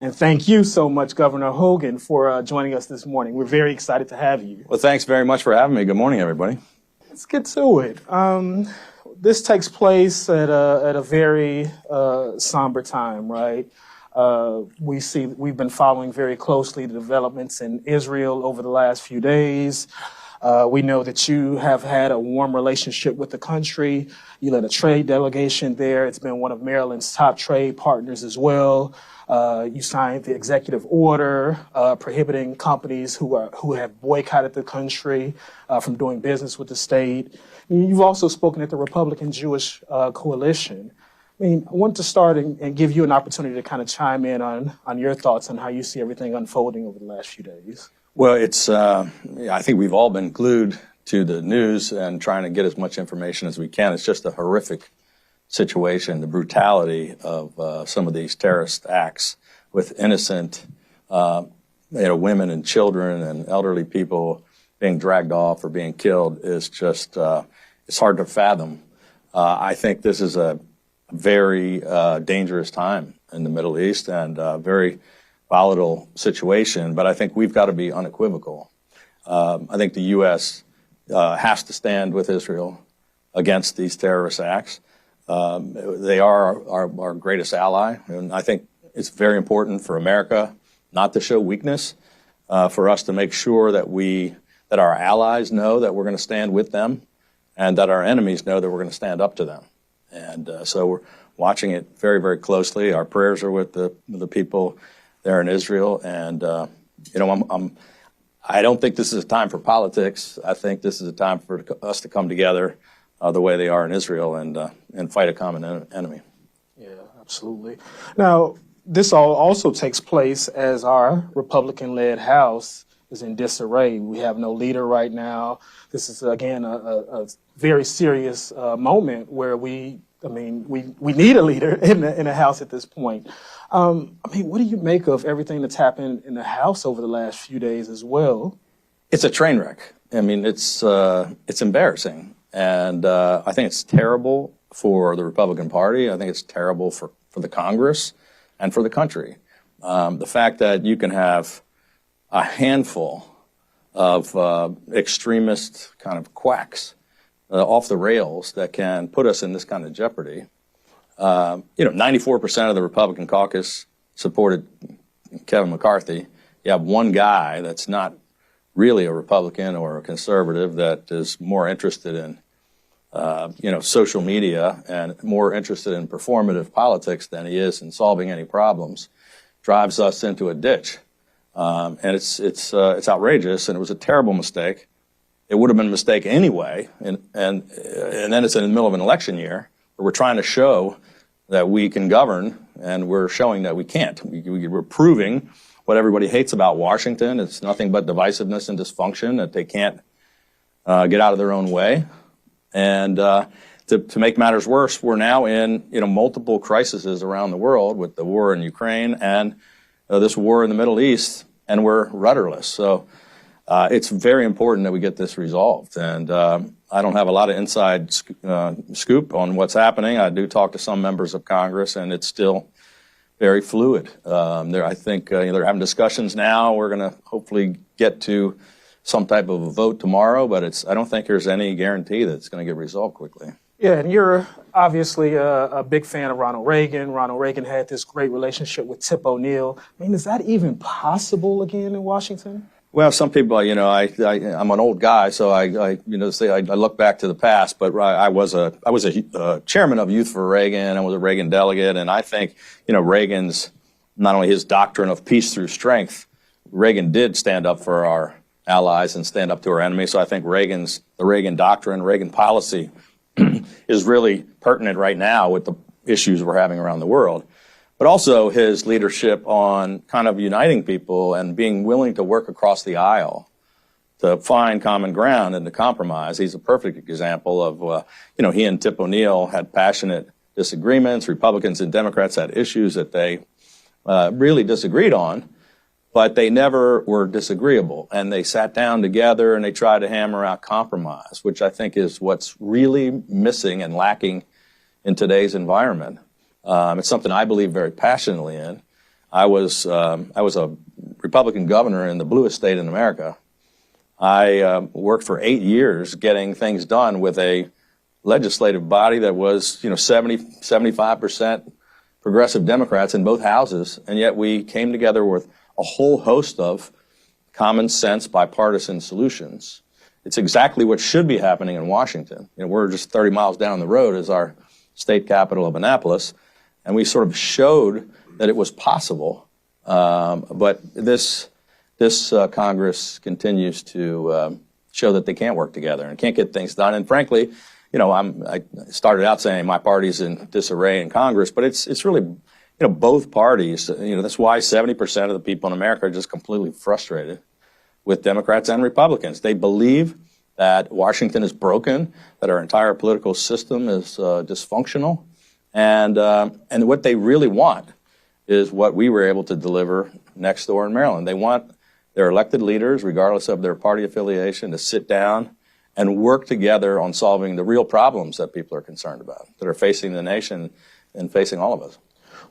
And thank you so much, Governor Hogan, for joining us this morning. We're very excited to have you. Well, thanks very much for having me. Good morning, everybody. Let's get to it. This takes place at a very somber time, right? We've been following very closely the developments in Israel over the last few days. We know that you have had a warm relationship with the country. You led a trade delegation there. It's been one of Maryland's top trade partners as well. You signed the executive order prohibiting companies who have boycotted the country from doing business with the state. You've also spoken at the Republican-Jewish coalition. I want to start and give you an opportunity to kind of chime in on your thoughts on how you see everything unfolding over the last few days. Well, I think we've all been glued to the news and trying to get as much information as we can. It's just a horrific situation, the brutality of some of these terrorist acts with innocent women and children and elderly people being dragged off or being killed is just, it's hard to fathom. I think this is a very dangerous time in the Middle East and a very volatile situation, but I think we've got to be unequivocal. I think the U.S. Has to stand with Israel against these terrorist acts. They are our greatest ally, and I think it's very important for America not to show weakness, for us to make sure that our allies know that we're going to stand with them and that our enemies know that we're going to stand up to them. And so we're watching it very, very closely. Our prayers are with the people there in Israel, and I don't think this is a time for politics. I think this is a time for us to come together the way they are in Israel and fight a common enemy. Yeah, absolutely. Now, this also takes place as our Republican-led House is in disarray. We have no leader right now. This is, again, a very serious moment where we need a leader in the House at this point. What do you make of everything that's happened in the House over the last few days as well? It's a train wreck. It's embarrassing. And I think it's terrible for the Republican Party. I think it's terrible for the Congress and for the country. The fact that you can have a handful of extremist kind of quacks off the rails that can put us in this kind of jeopardy. 94% of the Republican caucus supported Kevin McCarthy. You have one guy that's not really a Republican or a conservative that is more interested in, social media and more interested in performative politics than he is in solving any problems, drives us into a ditch. And it's outrageous, and it was a terrible mistake. It would have been a mistake anyway, and then it's in the middle of an election year where we're trying to show that we can govern, and we're showing that we can't. We're proving what everybody hates about Washington. It's nothing but divisiveness and dysfunction, that they can't get out of their own way. And to make matters worse, we're now in multiple crises around the world with the war in Ukraine and this war in the Middle East, and we're rudderless. So it's very important that we get this resolved. And I don't have a lot of inside scoop on what's happening. I do talk to some members of Congress, and it's still very fluid. I think they're having discussions now. We're going to hopefully get to some type of a vote tomorrow, but I don't think there's any guarantee that it's going to get resolved quickly. Yeah, and you're obviously a big fan of Ronald Reagan. Ronald Reagan had this great relationship with Tip O'Neill. Is that even possible again in Washington? Well, some people, I'm an old guy, so I look back to the past. But I was a chairman of Youth for Reagan. I was a Reagan delegate, and I think Reagan's not only his doctrine of peace through strength. Reagan did stand up for our allies and stand up to our enemies. So I think the Reagan doctrine, Reagan policy, is really pertinent right now with the issues we're having around the world. But also his leadership on kind of uniting people and being willing to work across the aisle to find common ground and to compromise. He's a perfect example of, he and Tip O'Neill had passionate disagreements. Republicans and Democrats had issues that they really disagreed on, but they never were disagreeable. And they sat down together and they tried to hammer out compromise, which I think is what's really missing and lacking in today's environment. It's something I believe very passionately in. I was a Republican governor in the bluest state in America. I worked for 8 years getting things done with a legislative body that was, 75% progressive Democrats in both houses, and yet we came together with a whole host of common sense bipartisan solutions. It's exactly what should be happening in Washington. We're just 30 miles down the road as our state capital of Annapolis, and we sort of showed that it was possible. But this Congress continues to show that they can't work together and can't get things done. And frankly, I started out saying my party's in disarray in Congress, but it's really, both parties. That's why 70% of the people in America are just completely frustrated with Democrats and Republicans. They believe that Washington is broken, that our entire political system is dysfunctional, and what they really want is what we were able to deliver next door in Maryland. They want their elected leaders, regardless of their party affiliation, to sit down and work together on solving the real problems that people are concerned about, that are facing the nation and facing all of us.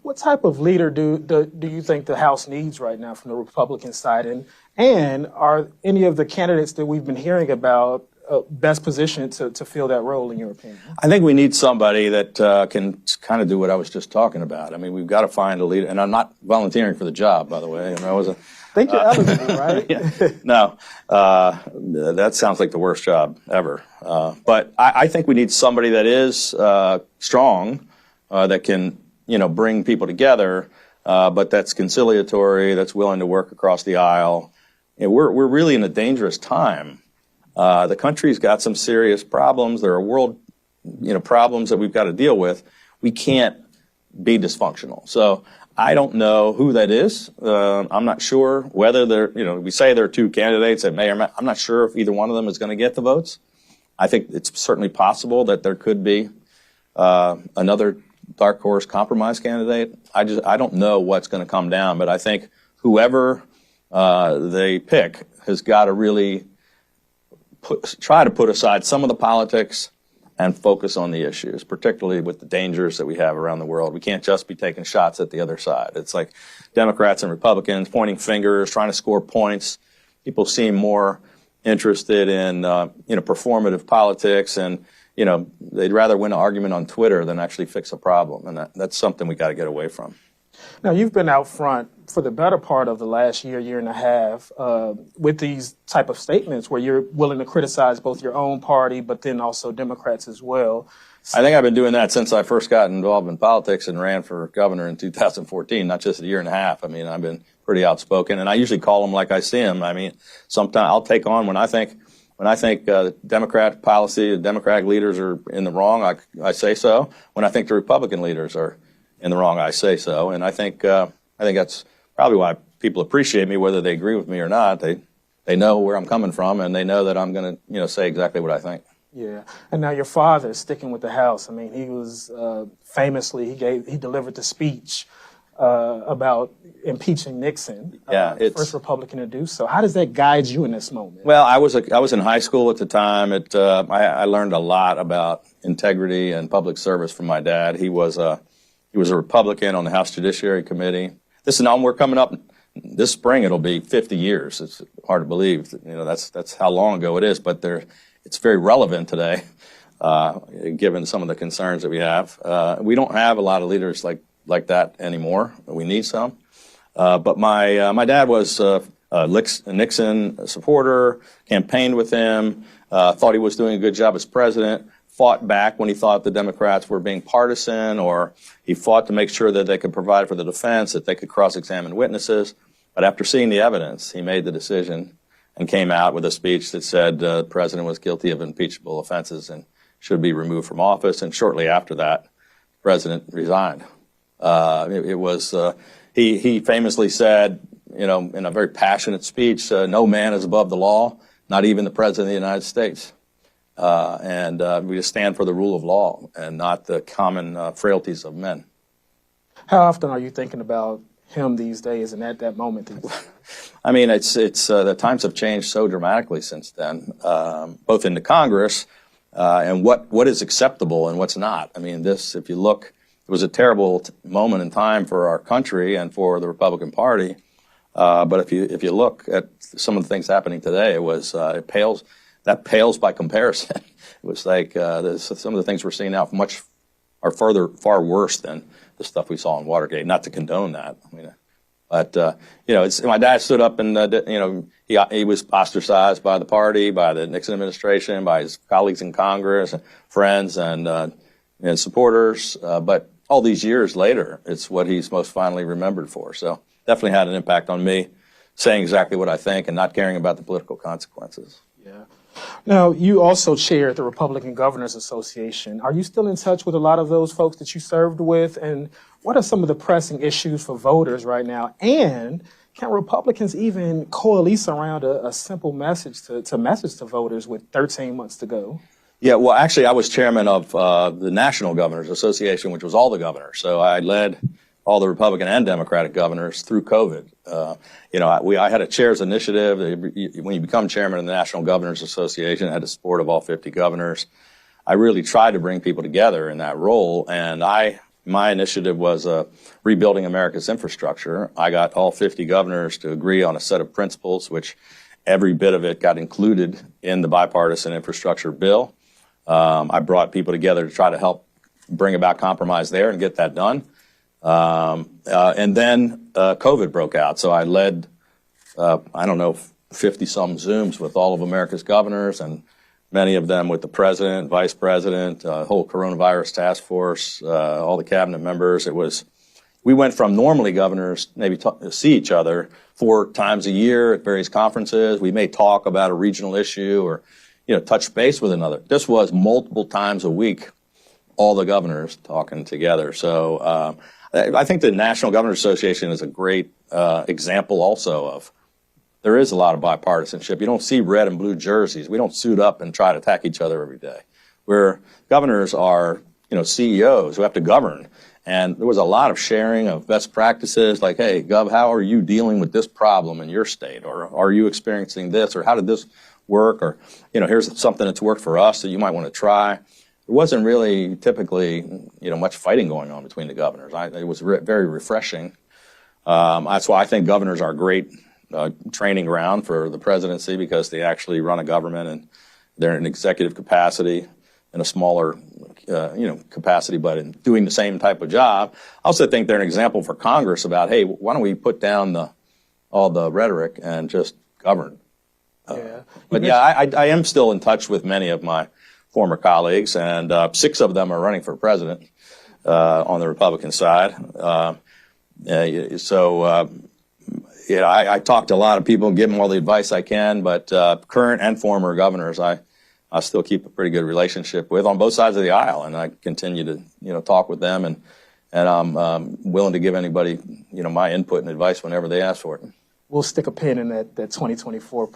What type of leader do you think the House needs right now from the Republican side? And are any of the candidates that we've been hearing about best positioned to fill that role, in your opinion? I think we need somebody that can kind of do what I was just talking about. I mean, we've got to find a leader. And I'm not volunteering for the job, by the way. I think you're eligible, right? Yeah. No, that sounds like the worst job ever. But I think we need somebody that is strong, that can, bring people together, but that's conciliatory, that's willing to work across the aisle. We're really in a dangerous time. The country's got some serious problems. There are world, problems that we've got to deal with. We can't be dysfunctional. So I don't know who that is. I'm not sure whether we say there are two candidates that may or may. I'm not sure if either one of them is going to get the votes. I think it's certainly possible that there could be another dark horse compromise candidate. I don't know what's going to come down, but I think whoever they pick has got to really try to put aside some of the politics and focus on the issues, particularly with the dangers that we have around the world. We can't just be taking shots at the other side. It's like Democrats and Republicans pointing fingers, trying to score points. People seem more interested in performative politics, and they'd rather win an argument on Twitter than actually fix a problem, and that's something we got to get away from. Now, you've been out front for the better part of the last year and a half, with these type of statements where you're willing to criticize both your own party, but then also Democrats as well. I think I've been doing that since I first got involved in politics and ran for governor in 2014, not just a year and a half. I mean, I've been pretty outspoken, and I usually call them like I see them. I mean, sometimes I'll take on when I think Democrat policy, the Democratic leaders are in the wrong, I say so. When I think the Republican leaders are in the wrong, I say so. And I think that's probably why people appreciate me, whether they agree with me or not. They know where I'm coming from, and they know that I'm going to say exactly what I think. Yeah. And now your father, sticking with the House, I mean, he was famously, he delivered the speech about impeaching Nixon. Yeah, first Republican to do so. How does that guide you in this moment? Well, I was in high school at the time. I learned a lot about integrity and public service from my dad. He was a Republican on the House Judiciary Committee. We're coming up this spring. It'll be 50 years. It's hard to believe. That's how long ago it is. But it's very relevant today, given some of the concerns that we have. We don't have a lot of leaders like that anymore. We need some. But my dad was a Nixon supporter, campaigned with him, thought he was doing a good job as president, fought back when he thought the Democrats were being partisan, or he fought to make sure that they could provide for the defense, that they could cross-examine witnesses. But after seeing the evidence, he made the decision and came out with a speech that said the president was guilty of impeachable offenses and should be removed from office. And shortly after that, the president resigned. He famously said, in a very passionate speech, no man is above the law, not even the president of the United States. And we just stand for the rule of law and not the common frailties of men. How often are you thinking about him these days and at that moment? I mean, it's the times have changed so dramatically since then, both in the Congress and what is acceptable and what's not. I mean, if you look was a terrible moment in time for our country and for the Republican Party. But if you look at some of the things happening today, it pales by comparison. It was like some of the things we're seeing now are far worse than the stuff we saw in Watergate. Not to condone that, but my dad stood up and he was ostracized by the party, by the Nixon administration, by his colleagues in Congress, friends, and supporters. But all these years later, it's what he's most fondly remembered for. So definitely had an impact on me, saying exactly what I think and not caring about the political consequences. Yeah. Now, you also chaired the Republican Governors Association. Are you still in touch with a lot of those folks that you served with? And what are some of the pressing issues for voters right now? And can Republicans even coalesce around a simple message to message to voters with 13 months to go? Yeah, well, actually, I was chairman of the National Governors Association, which was all the governors. So I led all the Republican and Democratic governors through COVID. I had a chair's initiative. When you become chairman of the National Governors Association, I had the support of all 50 governors. I really tried to bring people together in that role, and my initiative was rebuilding America's infrastructure. I got all 50 governors to agree on a set of principles, which every bit of it got included in the bipartisan infrastructure bill. I brought people together to try to help bring about compromise there and get that done. And then COVID broke out. So I led, 50-some Zooms with all of America's governors, and many of them with the president, vice president, whole coronavirus task force, all the cabinet members. We went from normally governors maybe see each other 4 times a year at various conferences. We may talk about a regional issue or, touch base with another. This was multiple times a week, all the governors talking together. So I think the National Governors Association is a great example also of there is a lot of bipartisanship. You don't see red and blue jerseys. We don't suit up and try to attack each other every day. Where governors are, CEOs who have to govern. And there was a lot of sharing of best practices, like, hey, Gov, how are you dealing with this problem in your state? Or are you experiencing this? Or how did this work? Or, here's something that's worked for us that you might want to try. There wasn't really typically, much fighting going on between the governors. It was very refreshing. That's why I think governors are a great training ground for the presidency, because they actually run a government and they're in executive capacity in a smaller, capacity, but in doing the same type of job. I also think they're an example for Congress about, hey, why don't we put down all the rhetoric and just govern? I am still in touch with many of my former colleagues, and 6 of them are running for president on the Republican side. I talk to a lot of people and give them all the advice I can, but current and former governors, I still keep a pretty good relationship with on both sides of the aisle, and I continue to talk with them, and I'm willing to give anybody my input and advice whenever they ask for it. We'll stick a pin in that 2024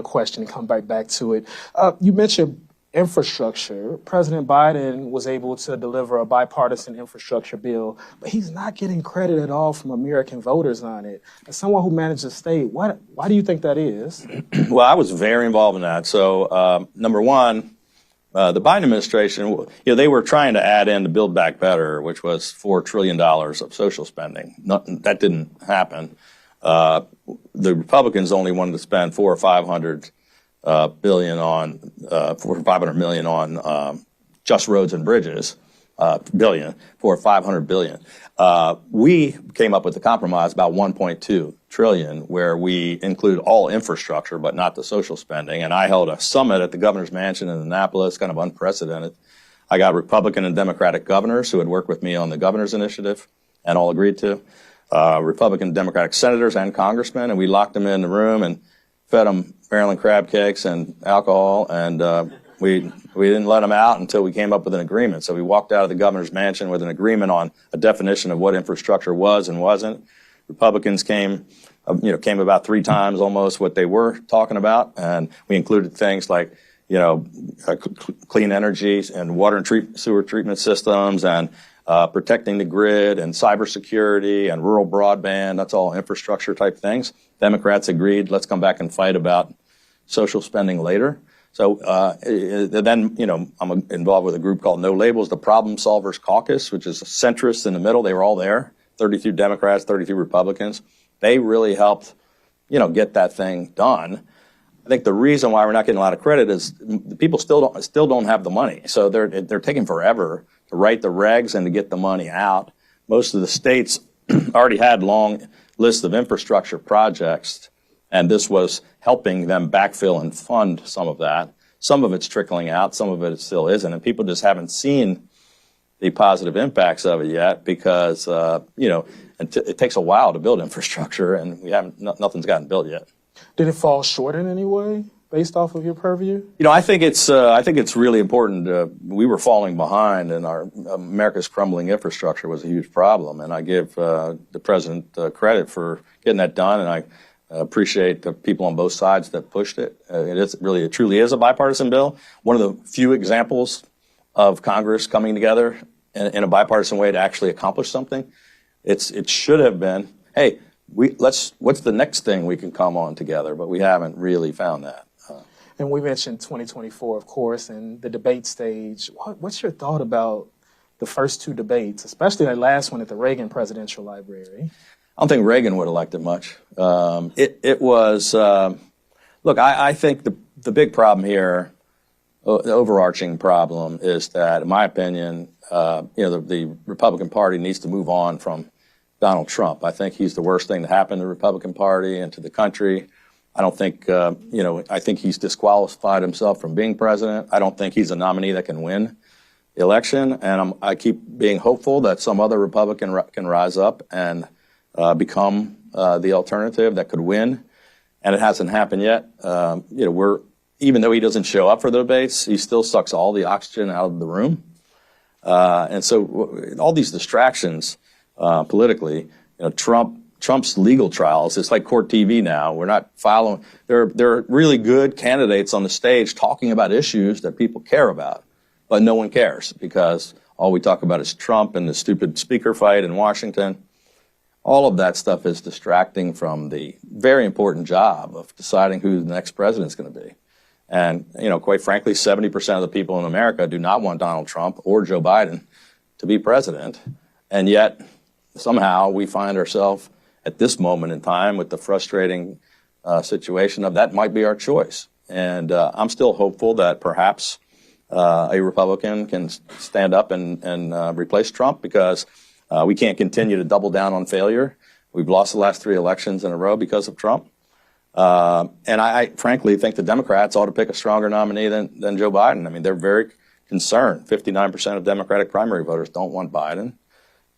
question and come back to it. You mentioned infrastructure. President Biden was able to deliver a bipartisan infrastructure bill, but he's not getting credit at all from American voters on it. As someone who manages a state, why do you think that is? Well, I was very involved in that. So, number one, the Biden administration, they were trying to add in the Build Back Better, which was $4 trillion of social spending. That didn't happen. The Republicans only wanted to spend $400 or $500 million on just roads and bridges, $500 billion. We came up with a compromise about $1.2 trillion, where we include all infrastructure but not the social spending. And I held a summit at the governor's mansion in Annapolis, kind of unprecedented. I got Republican and Democratic governors who had worked with me on the governor's initiative and all agreed to. Republican and Democratic senators and congressmen, and we locked them in the room and fed them Maryland crab cakes and alcohol, and we didn't let them out until we came up with an agreement. So we walked out of the governor's mansion with an agreement on a definition of what infrastructure was and wasn't. Republicans came about 3 times almost what they were talking about, and we included things like clean energy and water and sewer treatment systems, and protecting the grid and cybersecurity and rural broadband. That's all infrastructure type things. Democrats agreed, let's come back and fight about social spending later. So then, I'm involved with a group called No Labels, the Problem Solvers Caucus, which is centrists in the middle. They were all there, 32 Democrats, 32 Republicans. They really helped, get that thing done. I think the reason why we're not getting a lot of credit is the people still don't have the money. So they're taking forever to write the regs and to get the money out. Most of the states already had long lists of infrastructure projects, and this was helping them backfill and fund some of that. Some of it's trickling out, some of it still isn't, and people just haven't seen the positive impacts of it yet because, it takes a while to build infrastructure, and nothing's gotten built yet. Did it fall short in any way, based off of your purview? I think it's really important. We were falling behind, and America's crumbling infrastructure was a huge problem. And I give the president credit for getting that done, and I appreciate the people on both sides that pushed it. It truly is a bipartisan bill. One of the few examples of Congress coming together in a bipartisan way to actually accomplish something. It should have been, hey, what's the next thing we can come on together? But we haven't really found that. And we mentioned 2024, of course, and the debate stage. What's your thought about the first two debates, especially that last one at the Reagan Presidential Library? I don't think Reagan would have liked it much. It was, look, I think the big problem here, the overarching problem is that, in my opinion, the Republican Party needs to move on from Donald Trump. I think he's the worst thing to happen to the Republican Party and to the country. I don't think, I think he's disqualified himself from being president. I don't think he's a nominee that can win the election. And I keep being hopeful that some other Republican can rise up and become the alternative that could win. And it hasn't happened yet. Even though he doesn't show up for the debates, he still sucks all the oxygen out of the room. And so all these distractions politically, Trump's legal trials, it's like court TV now. We're not following. There are really good candidates on the stage talking about issues that people care about, but no one cares because all we talk about is Trump and the stupid speaker fight in Washington. All of that stuff is distracting from the very important job of deciding who the next president is going to be. And, quite frankly, 70% of the people in America do not want Donald Trump or Joe Biden to be president. And yet, somehow, we find ourselves at this moment in time with the frustrating situation of that might be our choice. And I'm still hopeful that perhaps a Republican can stand up and replace Trump because we can't continue to double down on failure. We've lost the last 3 elections in a row because of Trump. And I frankly think the Democrats ought to pick a stronger nominee than Joe Biden. I mean, they're very concerned. 59% of Democratic primary voters don't want Biden.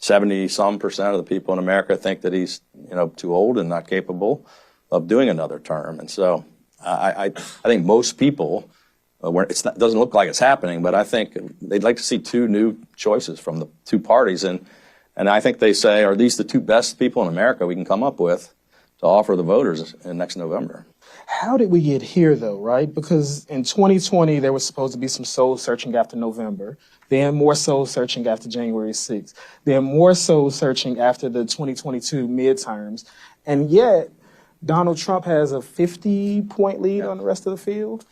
70-some% of the people in America think that he's, too old and not capable of doing another term. And so I think most people, it doesn't look like it's happening, but I think they'd like to see 2 new choices from the 2 parties. And I think they say, are these the 2 best people in America we can come up with to offer the voters in next November? How did we get here, though, right? Because in 2020, there was supposed to be some soul-searching after November, then more soul-searching after January 6th, then more soul-searching after the 2022 midterms, and yet Donald Trump has a 50-point lead on the rest of the field?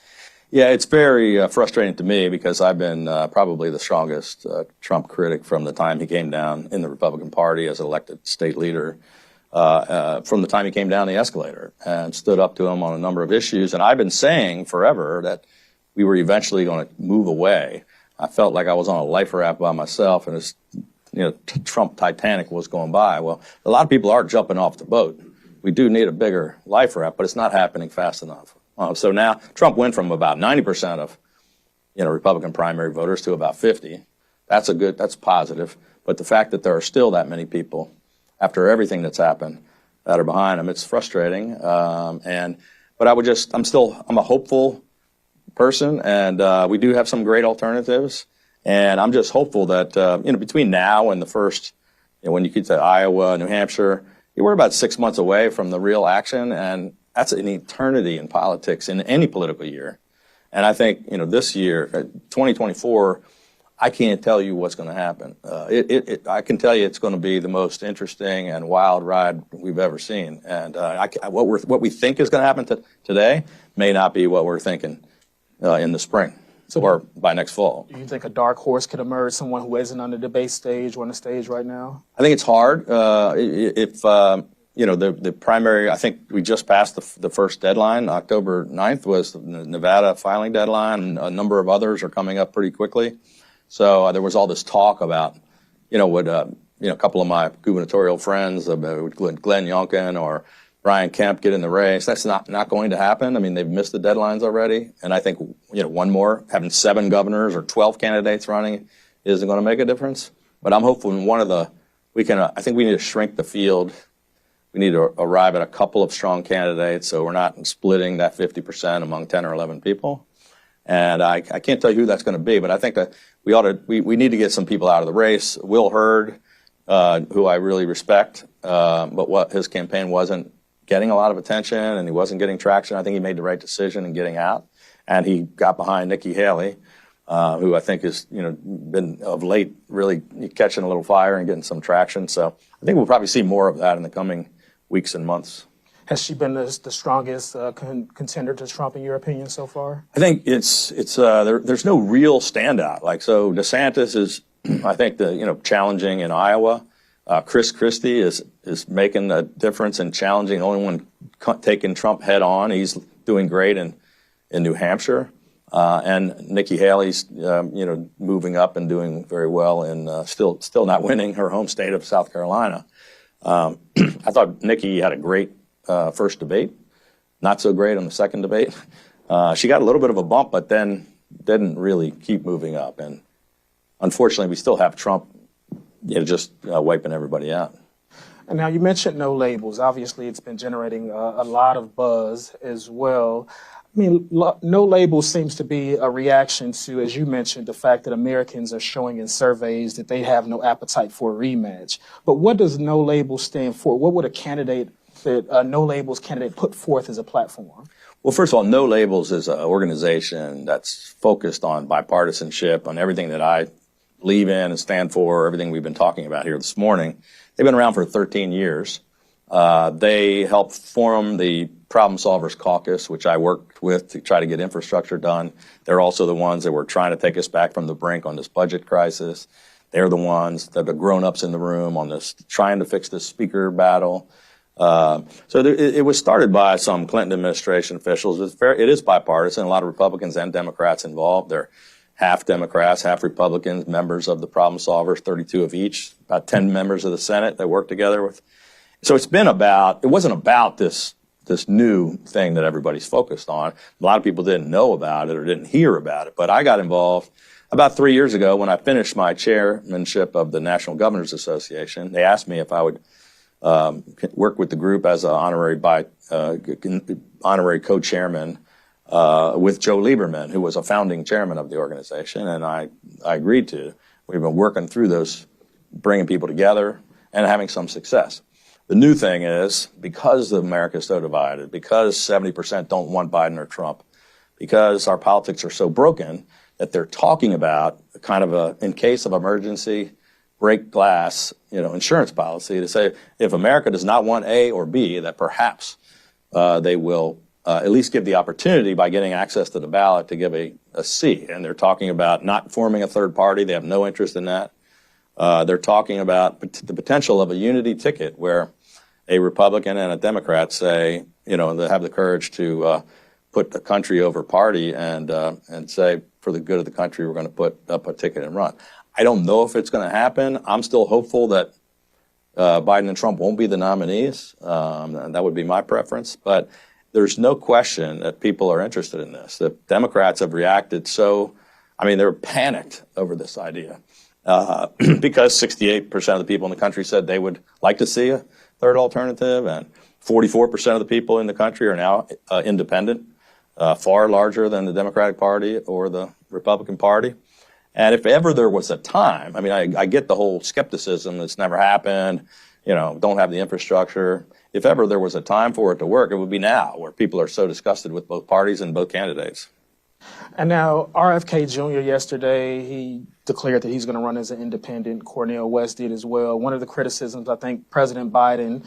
Yeah, it's very frustrating to me because I've been probably the strongest Trump critic from the time he came down in the Republican Party as elected state leader. From the time he came down the escalator and stood up to him on a number of issues. And I've been saying forever that we were eventually going to move away. I felt like I was on a life raft by myself and this, Trump Titanic was going by. Well, a lot of people are jumping off the boat. We do need a bigger life raft, but it's not happening fast enough. So now Trump went from about 90% of, Republican primary voters to about 50. That's positive. But the fact that there are still that many people after everything that's happened that are behind him, it's frustrating. But I'm a hopeful person, and we do have some great alternatives. And I'm just hopeful that, between now and the first, when you get to Iowa, New Hampshire, we're about 6 months away from the real action, and that's an eternity in politics in any political year. And I think, this year, 2024, I can't tell you what's going to happen. I can tell you it's going to be the most interesting and wild ride we've ever seen. And what we think is going to happen today may not be what we're thinking in the spring or by next fall. Do you think a dark horse could emerge, someone who isn't on the debate stage or on the stage right now? I think it's hard. If the primary, I think we just passed the first deadline. October 9th was the Nevada filing deadline. A number of others are coming up pretty quickly. So there was all this talk about, would a couple of my gubernatorial friends, would Glenn Youngkin or Brian Kemp get in the race? That's not going to happen. I mean, they've missed the deadlines already. And I think, one more, having 7 governors or 12 candidates running isn't going to make a difference. But I'm hopeful in I think we need to shrink the field. We need to arrive at a couple of strong candidates so we're not splitting that 50% among 10 or 11 people. And I can't tell you who that's going to be, but I think that we need to get some people out of the race. Will Hurd, who I really respect, but what his campaign wasn't getting a lot of attention and he wasn't getting traction. I think he made the right decision in getting out, and he got behind Nikki Haley, who I think has been of late really catching a little fire and getting some traction. So I think we'll probably see more of that in the coming weeks and months. Has she been the strongest contender to Trump in your opinion so far? I think there's no real standout. So DeSantis is, I think, challenging in Iowa. Chris Christie is making a difference and challenging, the only one taking Trump head on. He's doing great in New Hampshire. And Nikki Haley's, moving up and doing very well in still not winning her home state of South Carolina. I thought Nikki had a great first debate, not so great on the second debate. She got a little bit of a bump, but then didn't really keep moving up. And unfortunately, we still have Trump just wiping everybody out. And now you mentioned no labels. Obviously, it's been generating a lot of buzz as well. I mean, no labels seems to be a reaction to, as you mentioned, the fact that Americans are showing in surveys that they have no appetite for a rematch. But what does no labels stand for? What would a no labels candidate put forth as a platform? Well, first of all, No Labels is an organization that's focused on bipartisanship, on everything that I believe in and stand for, everything we've been talking about here this morning. They've been around for 13 years. They helped form the Problem Solvers Caucus, which I worked with to try to get infrastructure done. They're also the ones that were trying to take us back from the brink on this budget crisis. They're the ones that are grown-ups in the room on this, trying to fix this speaker battle. It was started by some Clinton administration officials. It is bipartisan. A lot of Republicans and Democrats involved. They're half Democrats, half Republicans, members of the Problem Solvers, 32 of each, about 10 members of the Senate that work together with. So it wasn't about this new thing that everybody's focused on. A lot of people didn't know about it or didn't hear about it, but I got involved about 3 years ago when I finished my chairmanship of the National Governors Association. They asked me if I would work with the group as an honorary co-chairman with Joe Lieberman, who was a founding chairman of the organization, and I agreed to. We've been working through those, bringing people together and having some success. The new thing is, because America is so divided, because 70% don't want Biden or Trump, because our politics are so broken, that they're talking about kind of in case of emergency, break glass, insurance policy to say if America does not want A or B, that perhaps they will at least give the opportunity by getting access to the ballot to give a C. And they're talking about not forming a third party. They have no interest in that. They're talking about the potential of a unity ticket where a Republican and a Democrat say, they have the courage to put the country over party and say, for the good of the country, we're going to put up a ticket and run. I don't know if it's going to happen. I'm still hopeful that Biden and Trump won't be the nominees. And that would be my preference. But there's no question that people are interested in this. The Democrats have reacted they're panicked over this idea because 68% of the people in the country said they would like to see a third alternative, and 44% of the people in the country are now independent, far larger than the Democratic Party or the Republican Party. And if ever there was a time, I get the whole skepticism, it's never happened, don't have the infrastructure. If ever there was a time for it to work, it would be now, where people are so disgusted with both parties and both candidates. And now RFK Jr. yesterday, he declared that he's going to run as an independent. Cornel West did as well. One of the criticisms, I think President Biden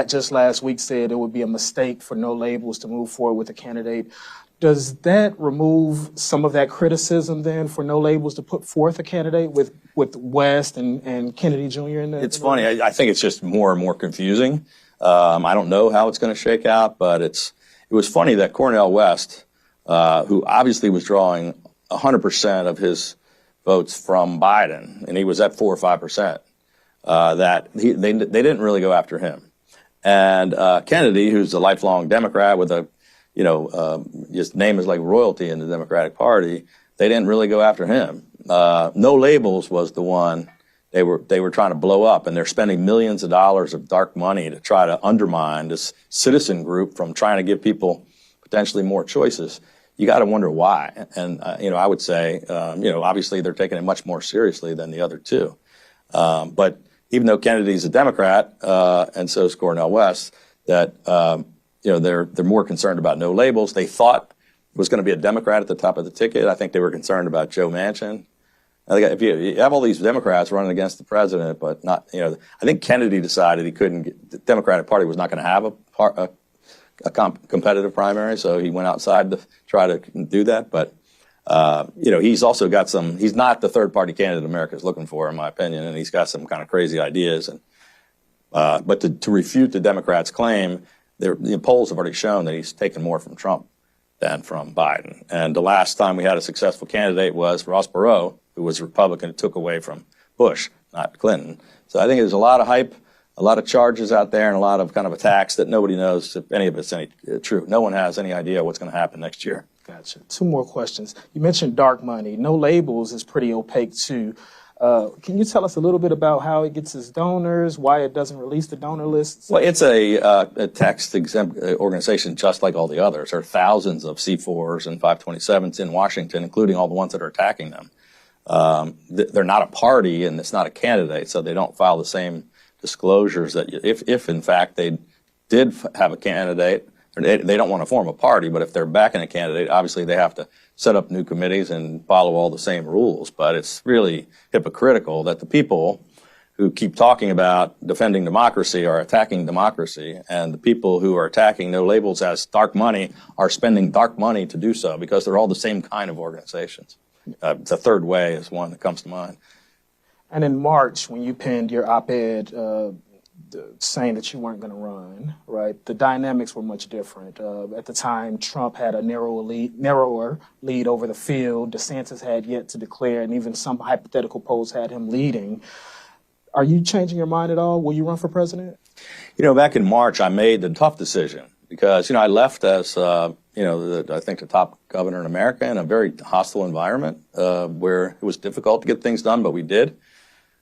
just last week said it would be a mistake for No Labels to move forward with a candidate. Does that remove some of that criticism then for No Labels to put forth a candidate with West and Kennedy Jr. in there? It's funny. I think it's just more and more confusing. I don't know how it's going to shake out, but it was funny that Cornel West, who obviously was drawing 100% of his votes from Biden, and he was at 4 or 5%, they didn't really go after him. And Kennedy, who's a lifelong Democrat with a his name is like royalty in the Democratic Party, they didn't really go after him. No Labels was the one they were trying to blow up, and they're spending millions of dollars of dark money to try to undermine this citizen group from trying to give people potentially more choices. You got to wonder why. And I would say, obviously they're taking it much more seriously than the other two. But even though Kennedy's a Democrat, and so is Cornel West, that they're more concerned about No Labels. They thought it was going to be a Democrat at the top of the ticket. I think they were concerned about Joe Manchin. If you have all these Democrats running against the president, but not, I think Kennedy decided the Democratic Party was not going to have a competitive primary, so he went outside to try to do that. But, he's also got he's not the third party candidate America's looking for, in my opinion, and he's got some kind of crazy ideas. And but to refute the Democrats' claim, the polls have already shown that he's taken more from Trump than from Biden. And the last time we had a successful candidate was Ross Perot, who was a Republican who took away from Bush, not Clinton. So I think there's a lot of hype, a lot of charges out there, and a lot of kind of attacks that nobody knows if any of it's true. No one has any idea what's going to happen next year. Gotcha. 2 more questions. You mentioned dark money. No Labels is pretty opaque too. Can you tell us a little bit about how it gets its donors, why it doesn't release the donor lists? Well, it's a tax-exempt organization just like all the others. There are thousands of C4s and 527s in Washington, including all the ones that are attacking them. They're not a party, and it's not a candidate, so they don't file the same disclosures that if in fact they did have a candidate, they don't want to form a party, but if they're backing a candidate, obviously they have to set up new committees and follow all the same rules. But it's really hypocritical that the people who keep talking about defending democracy are attacking democracy, and the people who are attacking No Labels as dark money are spending dark money to do so because they're all the same kind of organizations. The Third Way is one that comes to mind. And in March, when you penned your op-ed saying that you weren't going to run, right, the dynamics were much different. At the time, Trump had a narrower lead over the field. DeSantis had yet to declare, and even some hypothetical polls had him leading. Are you changing your mind at all? Will you run for president? Back in March, I made the tough decision because, I left as, I think the top governor in America in a very hostile environment where it was difficult to get things done, but we did.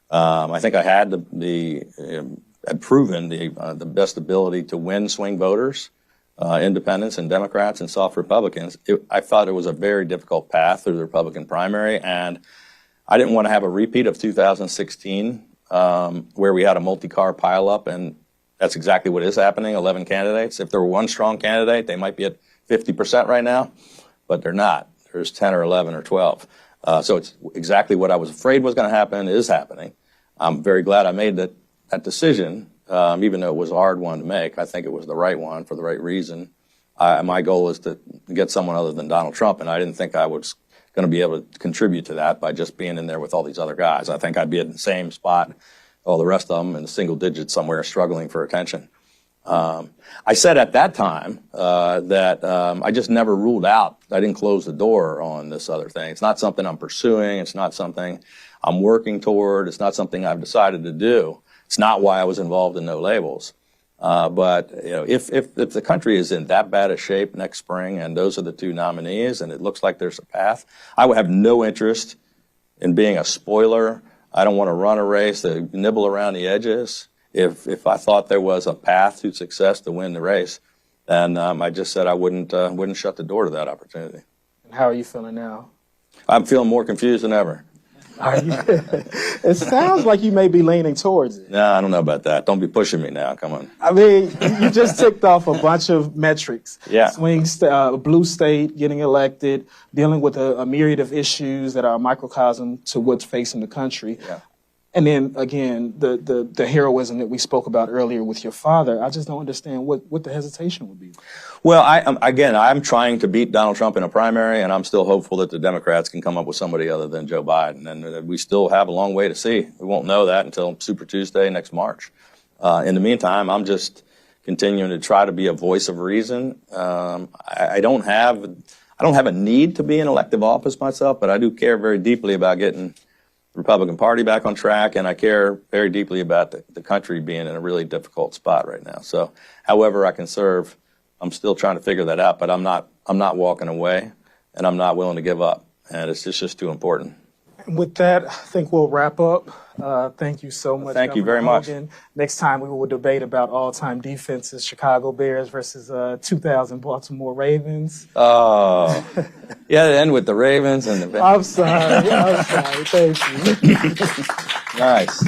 I think I had had proven the best ability to win swing voters, independents and Democrats and soft Republicans. I thought it was a very difficult path through the Republican primary, and I didn't want to have a repeat of 2016 where we had a multi-car pileup, and that's exactly what is happening, 11 candidates. If there were one strong candidate, they might be at 50% right now, but they're not. There's 10 or 11 or 12. So it's exactly what I was afraid was going to happen is happening. I'm very glad I made that decision, even though it was a hard one to make. I think it was the right one for the right reason. My goal is to get someone other than Donald Trump, and I didn't think I was going to be able to contribute to that by just being in there with all these other guys. I think I'd be in the same spot, all the rest of them in the single digits somewhere struggling for attention. I said at that time that I just never ruled out. I didn't close the door on this other thing. It's not something I'm pursuing. It's not something I'm working toward. It's not something I've decided to do. It's not why I was involved in No Labels. But if the country is in that bad a shape next spring, and those are the 2 nominees, and it looks like there's a path, I would have no interest in being a spoiler. I don't want to run a race to nibble around the edges. If I thought there was a path to success to win the race, then I just said I wouldn't shut the door to that opportunity. And how are you feeling now? I'm feeling more confused than ever. Are you? It sounds like you may be leaning towards it. No, I don't know about that. Don't be pushing me now. Come on. I mean, you just ticked off a bunch of metrics. Yeah. Blue state, getting elected, dealing with a myriad of issues that are a microcosm to what's facing the country. Yeah. And then again, the heroism that we spoke about earlier with your father, I just don't understand what the hesitation would be. Well, I'm trying to beat Donald Trump in a primary, and I'm still hopeful that the Democrats can come up with somebody other than Joe Biden. And we still have a long way to see. We won't know that until Super Tuesday next March. In the meantime, I'm just continuing to try to be a voice of reason. I don't have a need to be in elective office myself, but I do care very deeply about getting the Republican Party back on track, and I care very deeply about the country being in a really difficult spot right now. So, however I can serve, I'm still trying to figure that out, but I'm not walking away, and I'm not willing to give up, and it's just too important. With that, I think we'll wrap up. Thank you so much. Thank you Governor very much. Hogan. Next time we will debate about all-time defenses, Chicago Bears versus 2000 Baltimore Ravens. Oh, yeah, to end with the Ravens and the. I'm sorry. Thank you. Nice.